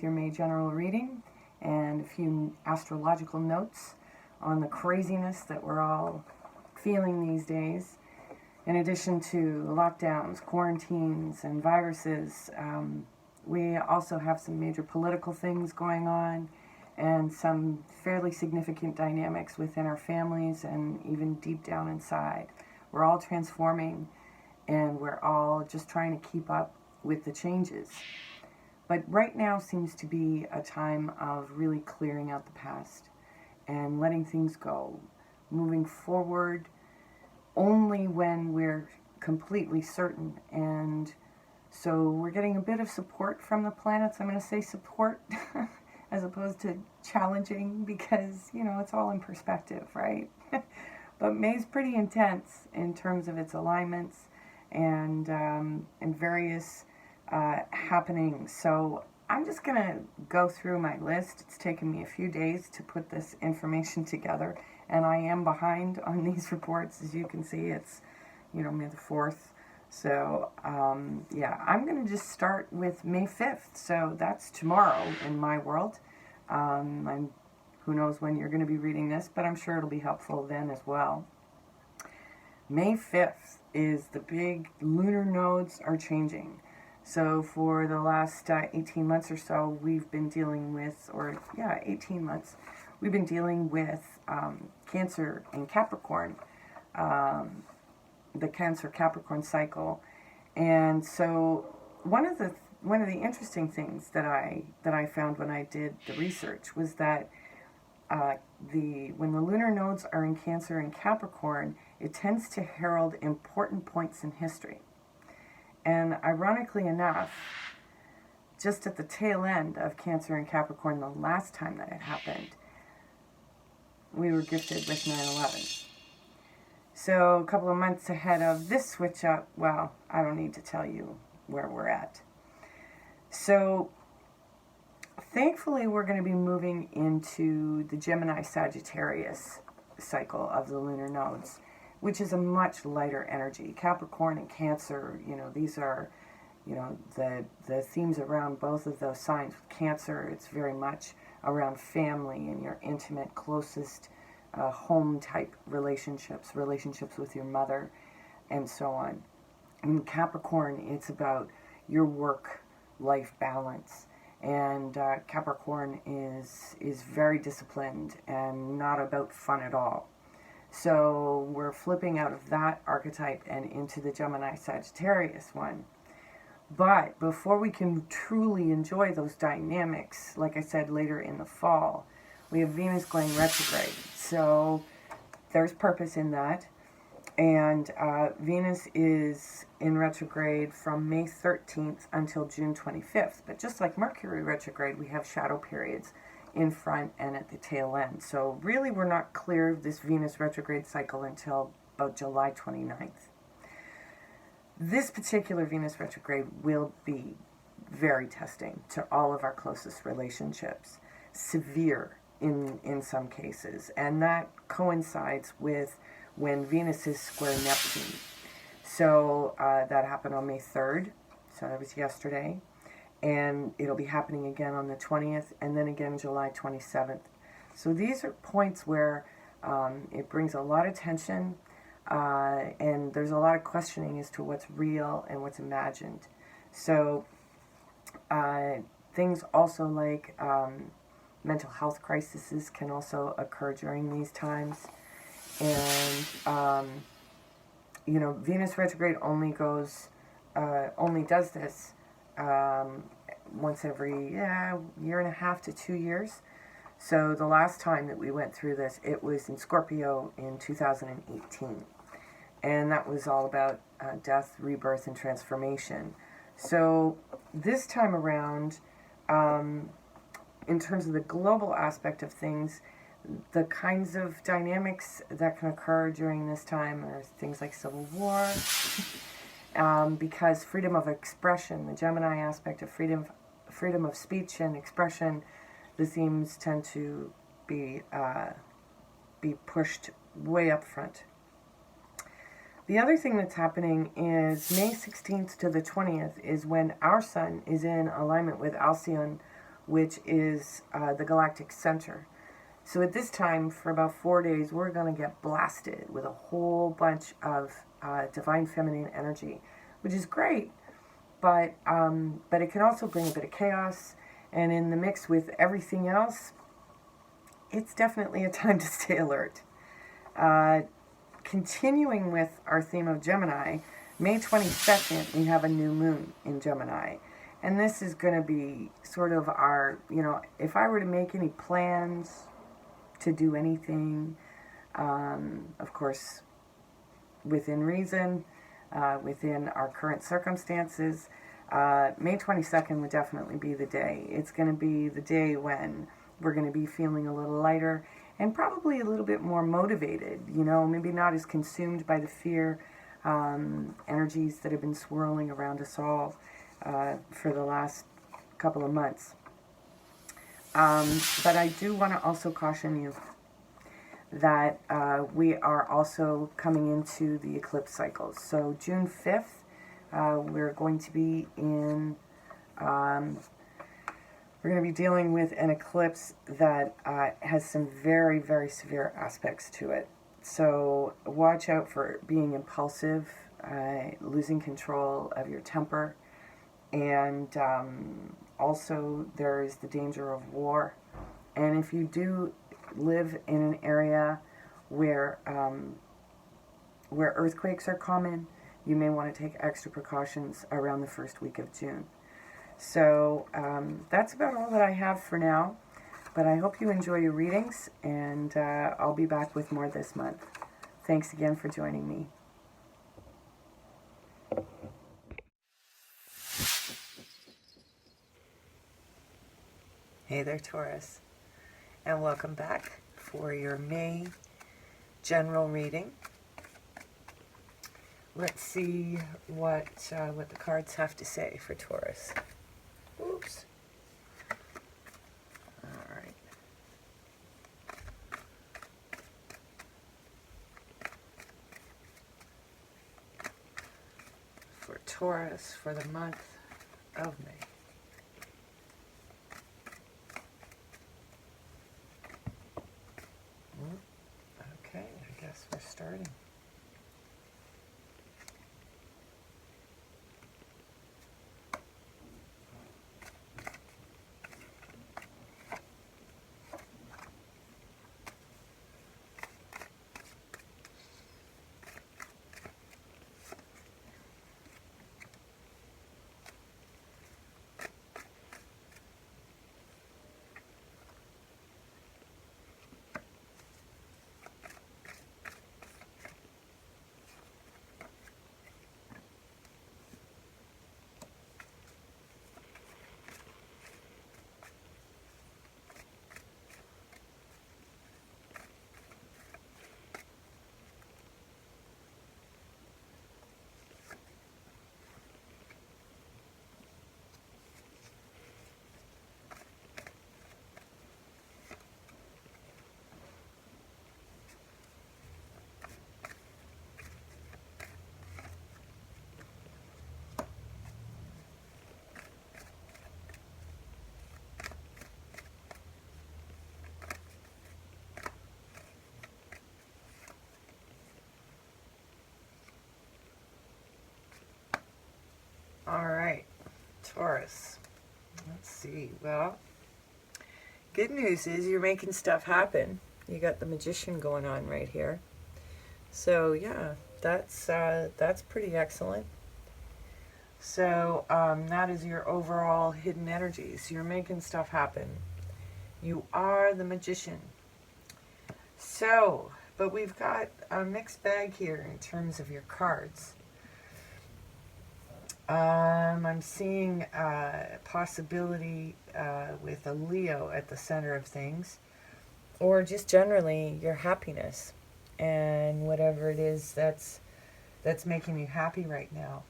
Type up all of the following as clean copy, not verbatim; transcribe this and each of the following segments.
with your May general reading and a few astrological notes on the craziness that we're all feeling these days. In addition to lockdowns, quarantines, and viruses, we also have some major political things going on and some fairly significant dynamics within our families and even deep down inside. We're all transforming and we're all just trying to keep up with the changes. But right now seems to be a time of really clearing out the past and letting things go, moving forward only when we're completely certain. And so we're getting a bit of support from the planets. I'm going to say support as opposed to challenging because, it's all in perspective, right? But May's pretty intense in terms of its alignments and various happenings. So I'm just going to go through my list. It's taken me a few days to put this information together, and I am behind on these reports. As you can see, it's, May the 4th. So, I'm going to just start with May 5th. So that's tomorrow in my world. Who knows when you're going to be reading this, but I'm sure it'll be helpful then as well. May 5th is the big lunar nodes are changing. So for the last 18 months or so, we've been dealing with, 18 months, we've been dealing with Cancer and Capricorn, the Cancer-Capricorn cycle. And so one of the interesting things that I found when I did the research was that when the lunar nodes are in Cancer and Capricorn, it tends to herald important points in history. And ironically enough, just at the tail end of Cancer and Capricorn, the last time that it happened, we were gifted with 9/11. So a couple of months ahead of this switch up, well, I don't need to tell you where we're at. So thankfully, we're going to be moving into the Gemini-Sagittarius cycle of the lunar nodes, which is a much lighter energy. Capricorn and Cancer, these are, the themes around both of those signs. With Cancer, it's very much around family and your intimate, closest home-type relationships with your mother, and so on. In Capricorn, it's about your work-life balance. And Capricorn is very disciplined and not about fun at all. So we're flipping out of that archetype and into the Gemini-Sagittarius one. But before we can truly enjoy those dynamics, like I said, later in the fall, we have Venus going retrograde. So there's purpose in that. And Venus is in retrograde from May 13th until June 25th. But just like Mercury retrograde, we have shadow periods in front and at the tail end. So really we're not clear of this Venus retrograde cycle until about July 29th. This particular Venus retrograde will be very testing to all of our closest relationships, severe in some cases, and that coincides with when Venus is square Neptune. So that happened on May 3rd, so that was yesterday. And it'll be happening again on the 20th, and then again July 27th. So these are points where it brings a lot of tension, and there's a lot of questioning as to what's real and what's imagined. So things also like mental health crises can also occur during these times. And, Venus retrograde only does this once every year and a half to 2 years. So the last time that we went through this, it was in Scorpio in 2018. And that was all about death, rebirth, and transformation. So this time around, in terms of the global aspect of things, the kinds of dynamics that can occur during this time are things like civil war, because freedom of expression, the Gemini aspect of freedom of speech and expression, the themes tend to be pushed way up front. The other thing that's happening is May 16th to the 20th is when our sun is in alignment with Alcyon which is the galactic center. So at this time, for about 4 days, we're going to get blasted with a whole bunch of divine feminine energy, which is great, but it can also bring a bit of chaos. And in the mix with everything else, it's definitely a time to stay alert. Continuing with our theme of Gemini, May 22nd, we have a new moon in Gemini. And this is going to be sort of our, if I were to make any plans to do anything, of course, within reason, within our current circumstances, May 22nd would definitely be the day. It's going to be the day when we're going to be feeling a little lighter and probably a little bit more motivated, maybe not as consumed by the fear energies that have been swirling around us all for the last couple of months. But I do want to also caution you that we are also coming into the eclipse cycles. So June 5th, we're going to be dealing with an eclipse that has some very, very severe aspects to it. So watch out for being impulsive, losing control of your temper, and also there is the danger of war. And if you do live in an area where earthquakes are common, you may want to take extra precautions around the first week of June. So that's about all that I have for now, but I hope you enjoy your readings, and I'll be back with more this month. Thanks again for joining me. Hey there, Taurus, and welcome back for your May general reading. Let's see what the cards have to say for Taurus. Oops. All right. For Taurus for the month of May. Okay, I guess we're starting. All right, Taurus. Let's see. Well, good news is you're making stuff happen. You got the Magician going on right here. So yeah, that's pretty excellent. So that is your overall hidden energies. You're making stuff happen. You are the Magician. So, but we've got a mixed bag here in terms of your cards. I'm seeing a possibility with a Leo at the center of things, or just generally your happiness and whatever it is that's making you happy right now.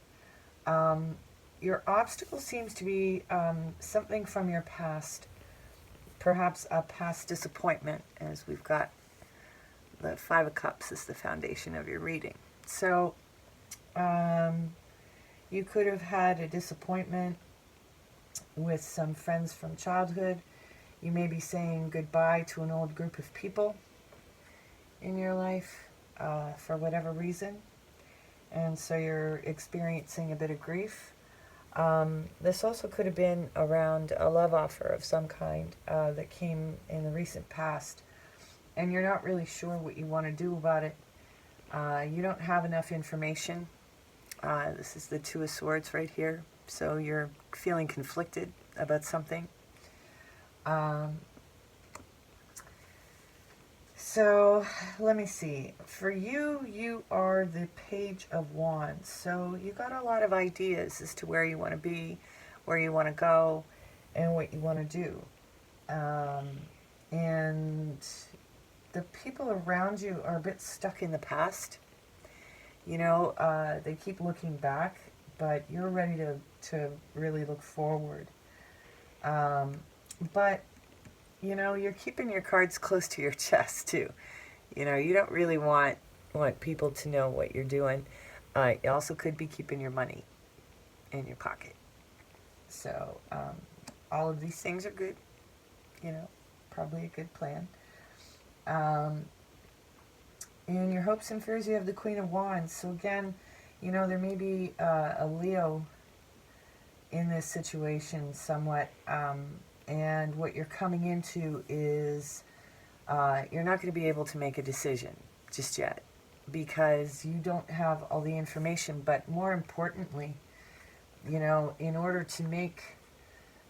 Your obstacle seems to be something from your past, perhaps a past disappointment, as we've got the Five of Cups as the foundation of your reading. So, you could have had a disappointment with some friends from childhood. You may be saying goodbye to an old group of people in your life for whatever reason. And so you're experiencing a bit of grief. This also could have been around a love offer of some kind that came in the recent past. And you're not really sure what you want to do about it. You don't have enough information. This is the Two of Swords right here. So you're feeling conflicted about something. So let me see. For you, you are the Page of Wands. So you got a lot of ideas as to where you want to be, where you want to go, and what you want to do. And the people around you are a bit stuck in the past. You know, they keep looking back, but you're ready to really look forward. But, you know, you're keeping your cards close to your chest, too. You know, you don't really want people to know what you're doing. You also could be keeping your money in your pocket. So, all of these things are good. You know, probably a good plan. In your hopes and fears, you have the Queen of Wands. So again, you know, there may be a Leo in this situation somewhat. And what you're coming into is you're not going to be able to make a decision just yet because you don't have all the information. But more importantly, you know, in order to make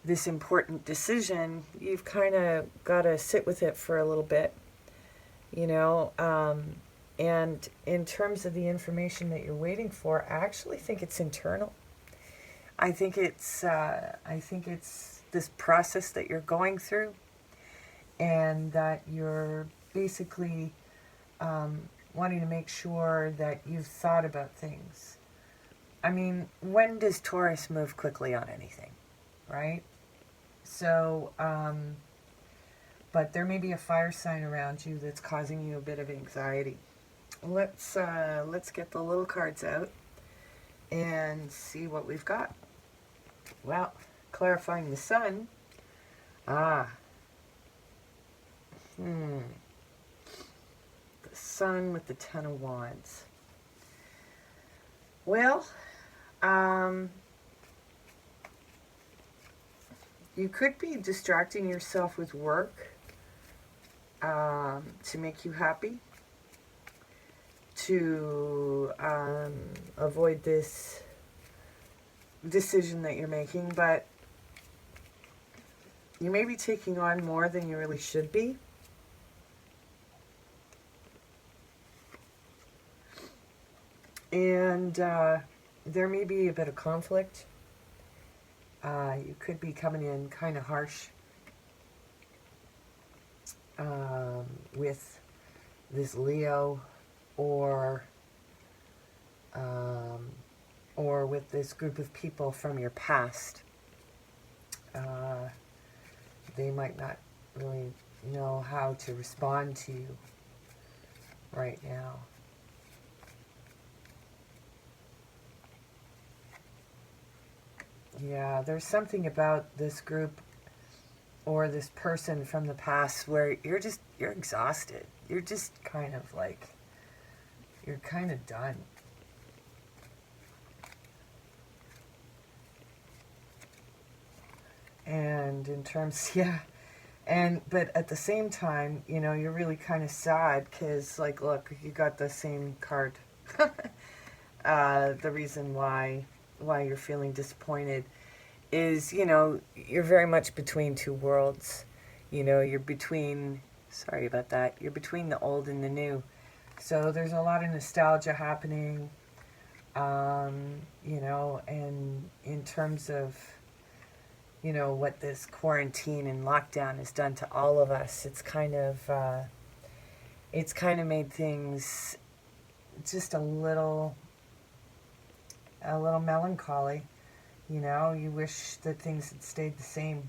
this important decision, you've kind of got to sit with it for a little bit, you know. And in terms of the information that you're waiting for, I actually think it's internal. I think it's this process that you're going through, and that you're basically wanting to make sure that you've thought about things. I mean, when does Taurus move quickly on anything, right? So, but there may be a fire sign around you that's causing you a bit of anxiety. Let's get the little cards out and see what we've got. Well, clarifying the sun. The sun with the Ten of Wands. Well, you could be distracting yourself with work to make you happy, to avoid this decision that you're making, but you may be taking on more than you really should be. And there may be a bit of conflict. You could be coming in kind of harsh with this Leo, or with this group of people from your past. They might not really know how to respond to you right now. Yeah, there's something about this group or this person from the past where you're exhausted. You're just kind of like, you're kind of done. And in terms, but at the same time, you know, you're really kind of sad because, like, look, you got the same card. The reason why you're feeling disappointed is, you know, you're very much between two worlds. You know, you're between, sorry about that, you're between the old and the new. So there's a lot of nostalgia happening, you know, and in terms of, you know, what this quarantine and lockdown has done to all of us, it's kind of made things just a little melancholy. You know, you wish that things had stayed the same,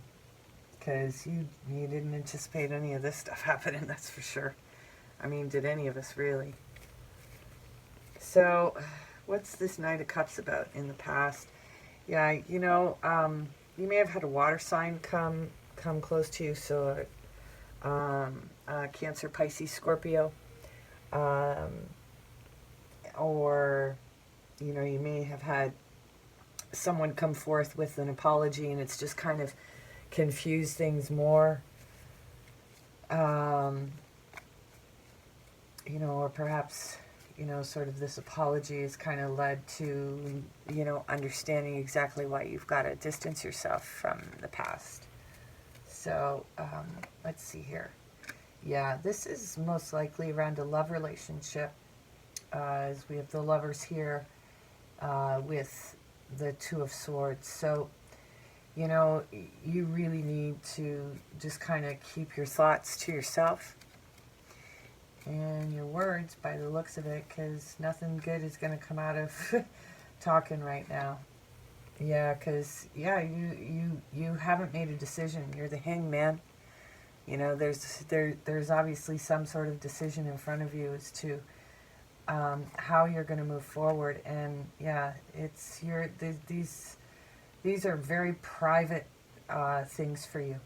because you didn't anticipate any of this stuff happening, that's for sure. I mean, did any of us really? So, what's this Knight of Cups about in the past? Yeah, you know, you may have had a water sign come close to you, so Cancer, Pisces, Scorpio, um, or you may have had someone come forth with an apology, and it's just kind of confused things more. Um, or perhaps, sort of this apology has kind of led to, understanding exactly why you've got to distance yourself from the past. So, let's see here. Yeah, this is most likely around a love relationship, as we have the lovers here with the Two of Swords. So, you really need to just kind of keep your thoughts to yourself and your words, by the looks of it, because nothing good is going to come out of talking right now. Yeah, because you haven't made a decision. You're the hangman. There's obviously some sort of decision in front of you as to how you're going to move forward. And yeah, these are very private things for you.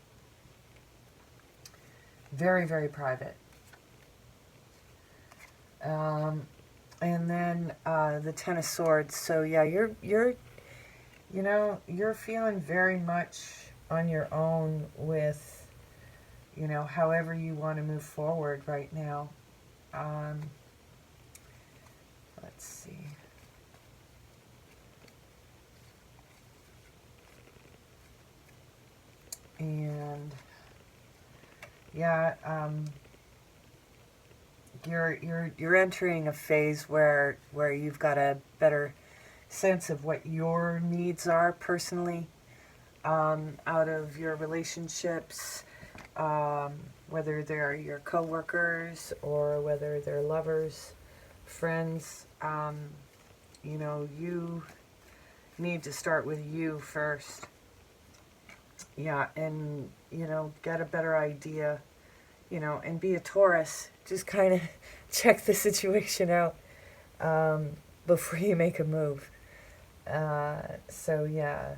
Very, very private. And then the Ten of Swords. So yeah, you're feeling very much on your own with, however you want to move forward right now. Let's see. And yeah, you're entering a phase where you've got a better sense of what your needs are personally, out of your relationships, whether they're your coworkers or whether they're lovers, friends. You need to start with you first. Yeah, and get a better idea, and be a Taurus. Just kind of check the situation out before you make a move. So yeah.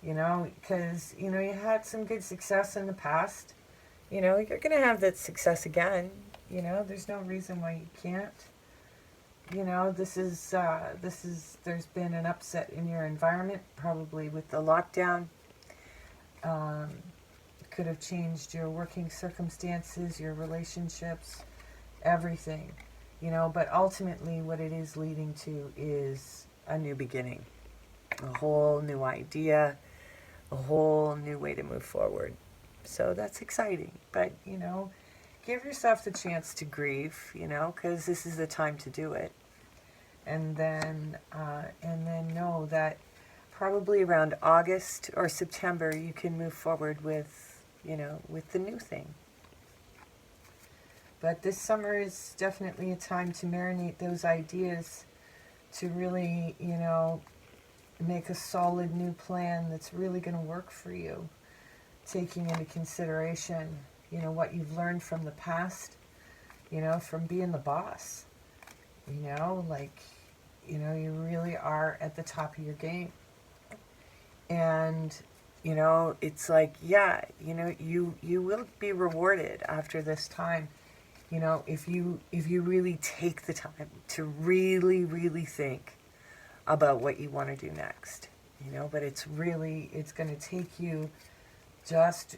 Because, you had some good success in the past. You're going to have that success again. There's no reason why you can't. There's been an upset in your environment, probably with the lockdown. Could have changed your working circumstances, your relationships, everything. But ultimately what it is leading to is a new beginning. A whole new idea, a whole new way to move forward. So that's exciting. But, give yourself the chance to grieve, because this is the time to do it. And then know that probably around August or September you can move forward with, with the new thing. But this summer is definitely a time to marinate those ideas, to really, make a solid new plan that's really going to work for you, taking into consideration, what you've learned from the past, from being the boss. You really are at the top of your game. And, it's like, yeah, you will be rewarded after this time, if you really take the time to really, really think about what you want to do next, but it's going to take you just,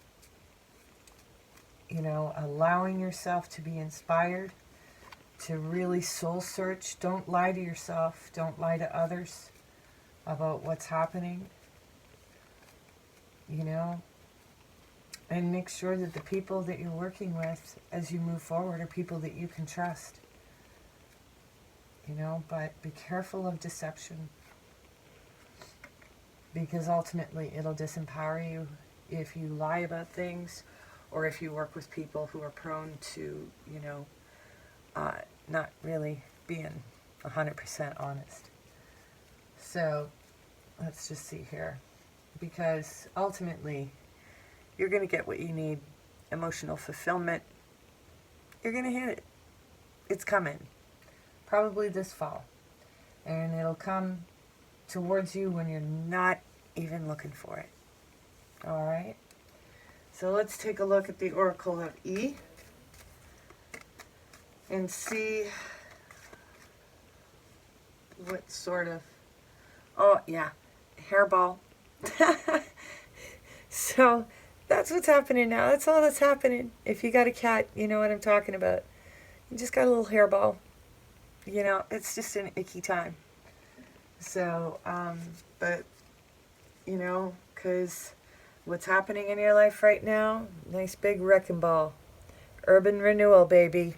allowing yourself to be inspired, to really soul search. Don't lie to yourself. Don't lie to others about what's happening, and make sure that the people that you're working with as you move forward are people that you can trust. But be careful of deception, because ultimately it'll disempower you if you lie about things, or if you work with people who are prone to, not really being 100% honest. So let's just see here, because ultimately you're going to get what you need. Emotional fulfillment, you're going to hit it. It's coming. Probably this fall. And it'll come towards you when you're not even looking for it. All right? So let's take a look at the Oracle of E and see what sort of, oh yeah, hairball. So that's what's happening now. That's all that's happening. If you got a cat, you know what I'm talking about. You just got a little hairball. You know, it's just an icky time. So, but, you know, because what's happening in your life right now, nice big wrecking ball. Urban renewal, baby.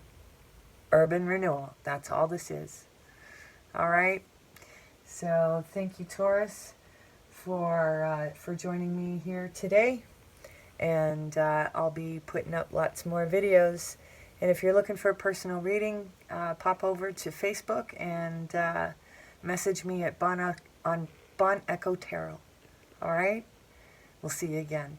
Urban renewal. That's all this is. All right? So thank you, Taurus, for joining me here today. And I'll be putting up lots more videos. And if you're looking for a personal reading, pop over to Facebook and message me at Bon Echo Tarot. All right? We'll see you again.